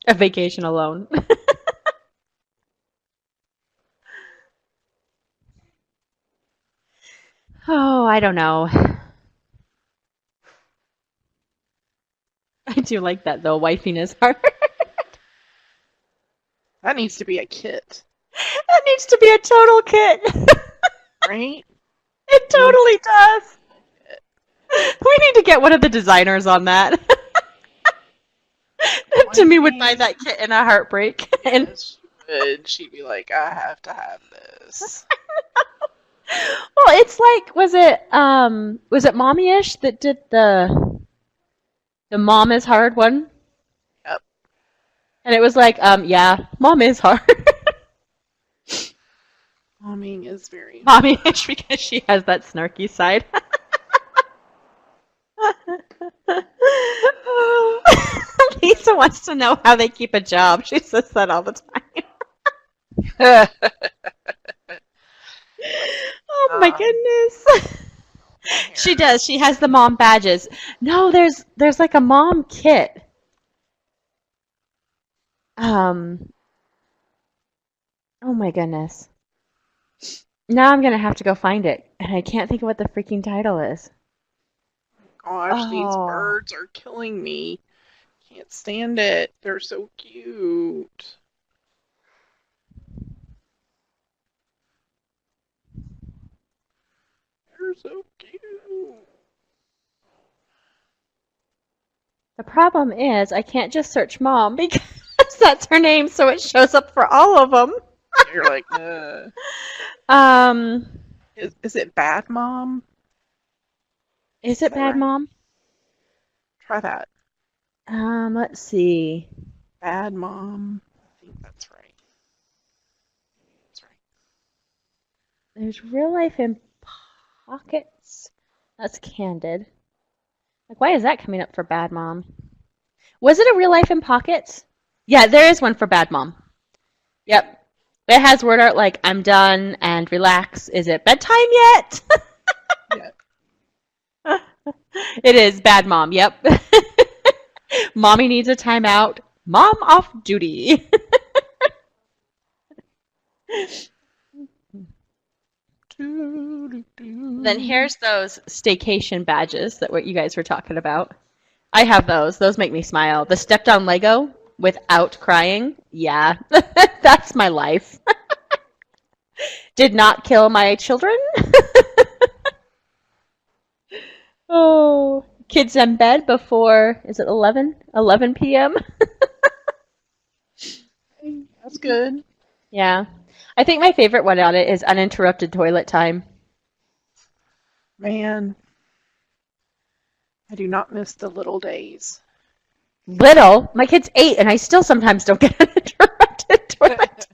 A vacation alone. Oh, I don't know. I do like that, though. Wifing is hard. That needs to be a kit. That needs to be a total kit. Right? It totally does. We need to get one of the designers on that. Timmy would buy that kit in a heartbreak. And Yes, she would. She'd be like, I have to have this. well, it's like, was it Mommy-ish that did the Mom is Hard one? Yep. And it was like, yeah, Mom is hard. Momming is very Mommy-ish because she has that snarky side. Lisa wants to know how they keep a job. She says that all the time. Oh my goodness. She does. She has the mom badges. No, there's like a mom kit. Oh my goodness. Now I'm gonna have to go find it, and I can't think of what the freaking title is. Gosh, these birds are killing me. Can't stand it. They're so cute. They're so cute. The problem is I can't just search mom because that's her name, so it shows up for all of them. You're like, Um, is it Bad Mom? is Is it that Bad right? Mom? Try that. Let's see. Bad Mom. I think that's right. That's right. There's real life in pockets. That's candid. Like, why is that coming up for Bad Mom? Was it a real life in pockets? Yeah, there is one for Bad Mom. Yep. It has word art like, I'm done and relax. Is it bedtime yet? Yeah. It is Bad Mom. Yep. Mommy needs a timeout. Mom off duty. Then here's those staycation badges that what you guys were talking about. I have those. Those make me smile. The step down Lego without crying. Yeah, that's my life. Did not kill my children. Oh, kids in bed before, is it 11 p.m.? That's good. Yeah. I think my favorite one on it is uninterrupted toilet time. Man, I do not miss the little days. Little. My kid's 8 and I still sometimes don't get uninterrupted toilet.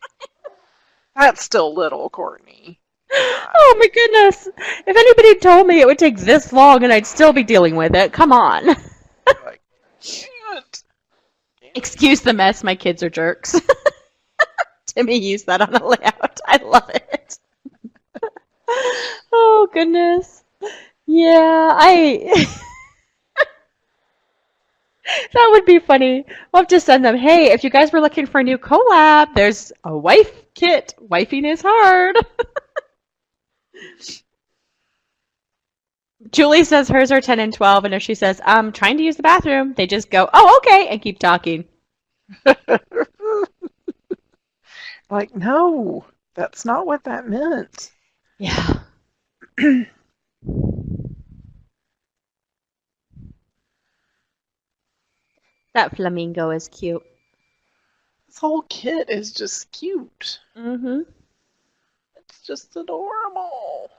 That's still little, Courtney. Oh my goodness. If anybody told me it would take this long and I'd still be dealing with it, come on. Like, can't. Excuse the mess, my kids are jerks. Timmy used that on a layout. I love it. Oh goodness. Yeah, that would be funny. We'll have to send them, hey, if you guys were looking for a new collab, there's a wife kit. Wifing is hard. Julie says hers are 10 and 12, and if she says, I'm trying to use the bathroom, they just go, oh, okay, and keep talking. Like, no, that's not what that meant. Yeah. That flamingo is cute. This whole kit is just cute. Mm-hmm. It's just adorable.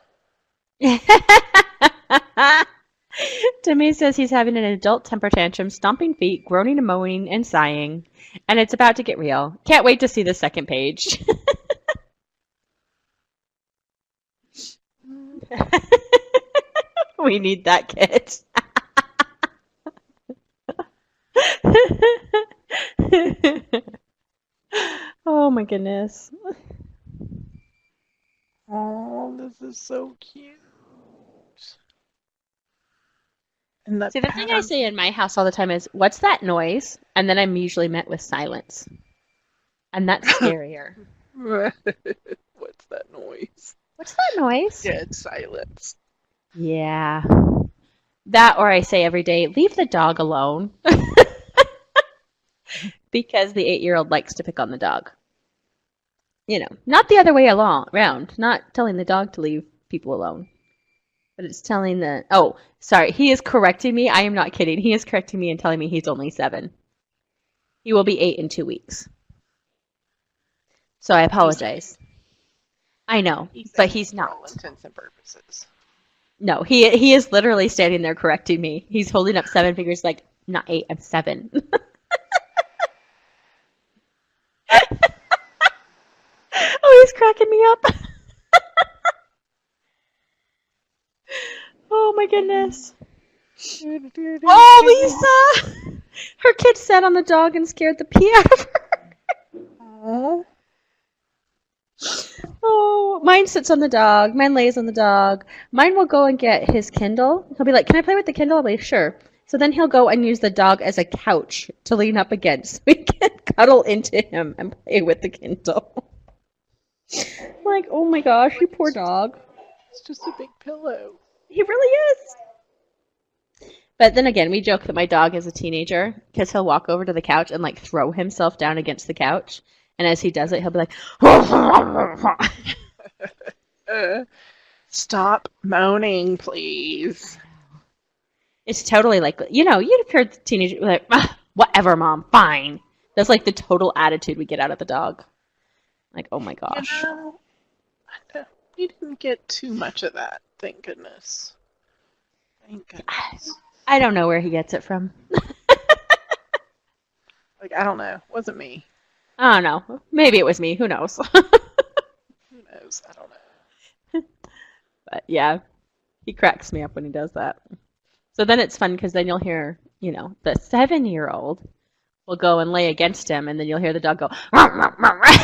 Timmy says he's having an adult temper tantrum, stomping feet, groaning and moaning and sighing, and it's about to get real. Can't wait to see the second page. We need that kit. Oh my goodness. Oh, this is so cute. And See, the thing I say in my house all the time is, what's that noise? And then I'm usually met with silence. And that's scarier. What's that noise? What's that noise? Dead silence. Yeah. That, or I say every day, leave the dog alone. Because the 8-year-old likes to pick on the dog. You know, not the other way around. Not telling the dog to leave people alone. But it's telling the... Oh, sorry. He is correcting me. I am not kidding. He is correcting me and telling me he's only 7. He will be 8 in 2 weeks. So I apologize. I know, but he's not. For all intents and purposes. No, he is literally standing there correcting me. He's holding up 7 fingers like, not 8, I'm 7. Oh, he's cracking me up. Oh my goodness. Oh, Lisa! Her kid sat on the dog and scared the pee out of her. Aww. Oh, mine sits on the dog. Mine lays on the dog. Mine will go and get his Kindle. He'll be like, can I play with the Kindle? I'll be like, sure. So then he'll go and use the dog as a couch to lean up against so we can cuddle into him and play with the Kindle. Like, oh my gosh, you poor dog. It's just a big pillow. He really is. But then again, we joke that my dog is a teenager because he'll walk over to the couch and like throw himself down against the couch. And as he does it, he'll be like, Stop moaning, please. It's totally like, you'd have heard the teenager like, "Ah, whatever, mom, fine." That's like the total attitude we get out of the dog. Like, oh my You gosh. know, we didn't get too much of that. Thank goodness. Thank goodness. I don't know where he gets it from. Like, I don't know. It wasn't me. I don't know. Maybe it was me. Who knows? Who knows? I don't know. But yeah, he cracks me up when he does that. So then it's fun because then you'll hear, the 7-year-old will go and lay against him, and then you'll hear the dog go, "Rah, rah, rah, rah."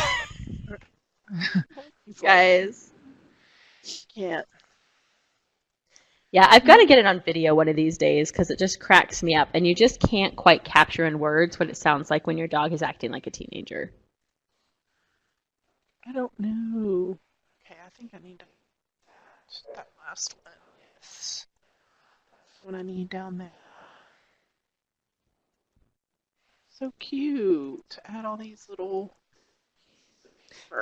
He's like, Guys. can't. Yeah, I've got to get it on video one of these days because it just cracks me up. And you just can't quite capture in words what it sounds like when your dog is acting like a teenager. I don't know. Okay, I think I need that last one. Yes. That's what I need down there. So cute to add all these little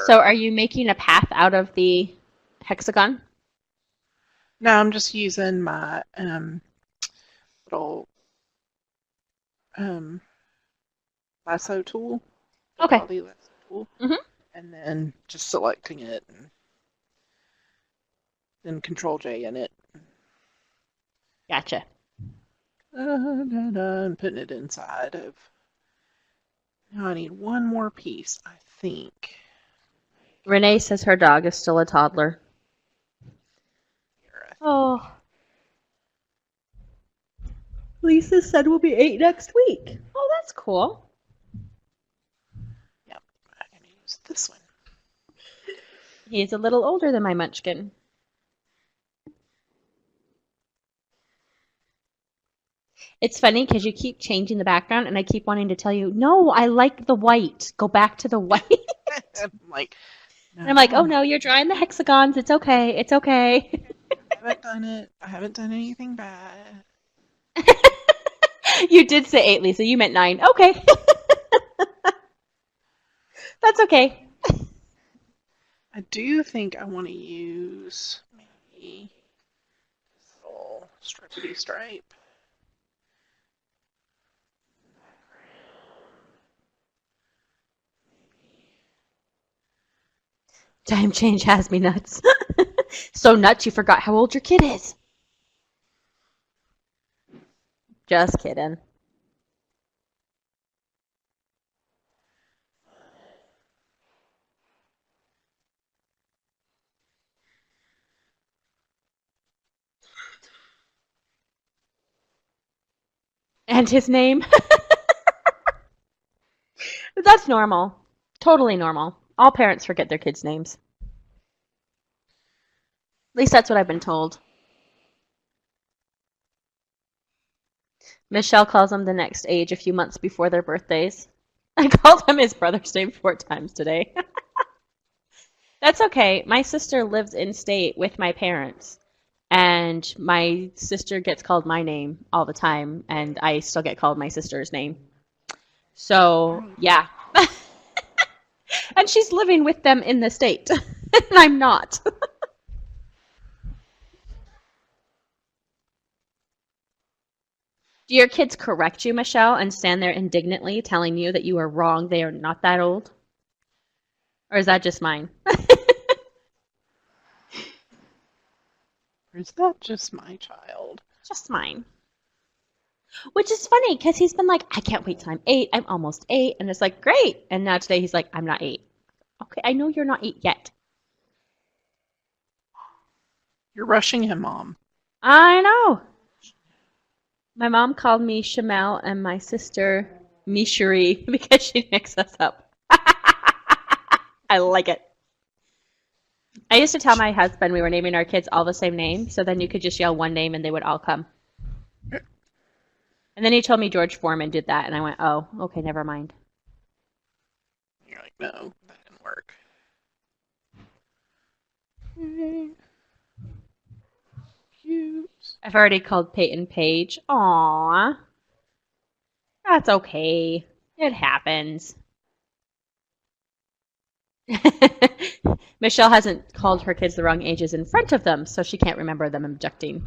So are you making a path out of the hexagon? No, I'm just using my little lasso tool, the Okay. body lasso tool, Mhm. and then just selecting it and then Control J in it. Gotcha. And putting it inside of. Now I need one more piece, I think. Renee says her dog is still a toddler. Here, Oh. Lisa said we'll be 8 next week. Oh, that's cool. Yep, I'm going to use this one. He's a little older than my munchkin. It's funny because you keep changing the background, and I keep wanting to tell you, no, I like the white. Go back to the white. I'm like, no, And I'm like, oh no, you're drawing the hexagons. It's okay. It's okay. I haven't done it. I haven't done anything bad. You did say 8, Lisa. You meant 9. Okay. That's okay. I do think I want to use maybe this little stripity stripe. Time change has me nuts. So nuts you forgot how old your kid is. Just kidding. And his name? That's normal. Totally normal. All parents forget their kids' names. At least that's what I've been told. Michelle calls them the next age a few months before their birthdays. I called him his brother's name 4 times today. That's okay. My sister lives in state with my parents, and my sister gets called my name all the time, and I still get called my sister's name. So, yeah. And she's living with them in the state, and I'm not. Do your kids correct you, Michelle, and stand there indignantly telling you that you are wrong, they are not that old? Or is that just mine? Or is that just my child? Just mine. Which is funny because he's been like, I can't wait till I'm 8. I'm almost 8. And it's like, great. And now today he's like, I'm not 8. Okay, I know you're not 8 yet. You're rushing him, Mom. I know. My mom called me Shamel and my sister Mishri because she mixed us up. I like it. I used to tell my husband we were naming our kids all the same name, so then you could just yell one name and they would all come. And then he told me George Foreman did that, and I went, oh, okay, never mind. You're like, no, that didn't work. Cute. I've already called Peyton Page. Aww. That's okay. It happens. Michelle hasn't called her kids the wrong ages in front of them, so she can't remember them objecting.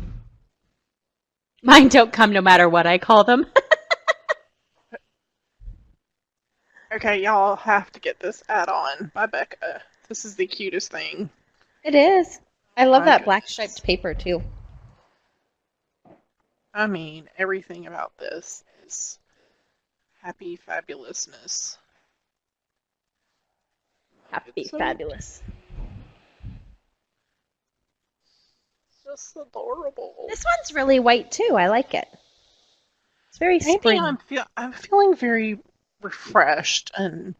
Mine don't come no matter what I call them. Okay, y'all have to get this add-on by Becca. This is the cutest thing. It is. I love My that black goodness. striped paper too. I mean, everything about this is happy fabulousness. Happy, It's so fabulous. just adorable. This one's really white too. I like it. It's very Maybe spring. I'm feeling very refreshed, and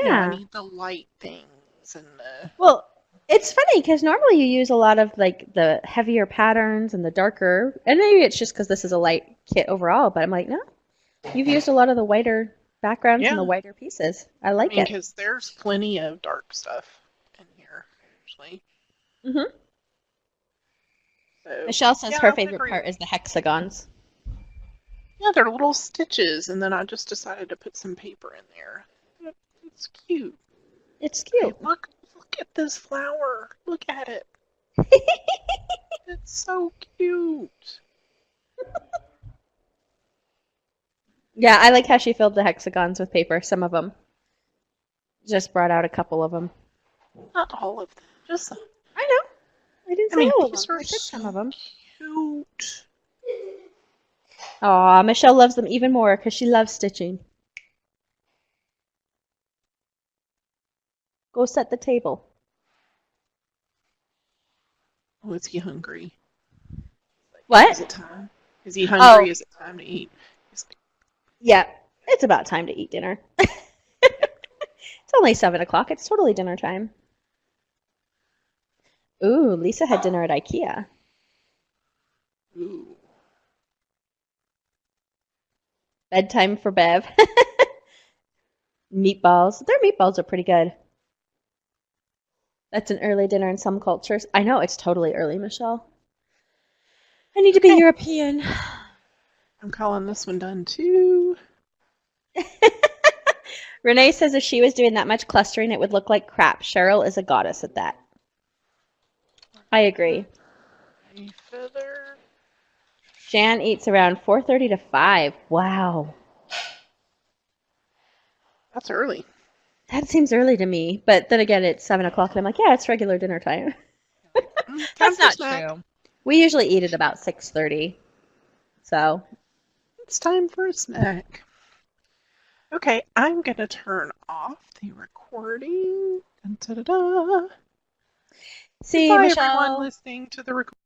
I Yeah. need the light things and the Well, it's funny because normally you use a lot of like the heavier patterns and the darker, and maybe it's just because this is a light kit overall, but I'm like, no, you've used a lot of the whiter backgrounds and the yeah. whiter pieces. I I like mean, it. because there's plenty of dark stuff in here, actually. hmm So Michelle says yeah, her I would favorite agree. part is the hexagons. Yeah, they're little stitches, and then I just decided to put some paper in there. It's cute. It's Hey, cute. look at this flower. Look at it. It's so cute. Yeah, I like how she filled the hexagons with paper. Some of them. Just brought out a couple of them. Not all of them. Just I know. I didn't I say mean, all of these them. are I said some of so them. cute. Aw, Michelle loves them even more because she loves stitching. Go set the table. Oh, is he hungry? Is What? it time? Is he hungry? Oh, Is it time to eat? He's like, yeah. It's about time to eat dinner. yeah. It's only 7 o'clock. It's totally dinner time. Ooh, Lisa had dinner at IKEA. Ooh. Bedtime for Bev. Meatballs. Their meatballs are pretty good. That's an early dinner in some cultures. I know it's totally early, Michelle. I need to be Okay. European. I'm calling this one done too. Renee says if she was doing that much clustering, it would look like crap. Cheryl is a goddess at that. I agree. A feather. Jan eats around 4:30 to 5. Wow. That's early. That seems early to me. But then again, it's 7 o'clock, and I'm like, yeah, it's regular dinner time. Time That's for not snack. true. We usually eat at about 6:30. So, It's time for a snack. Okay, I'm gonna turn off the recording. Dun, da, da, da. see you, Goodbye, everyone Michelle. listening to the recording.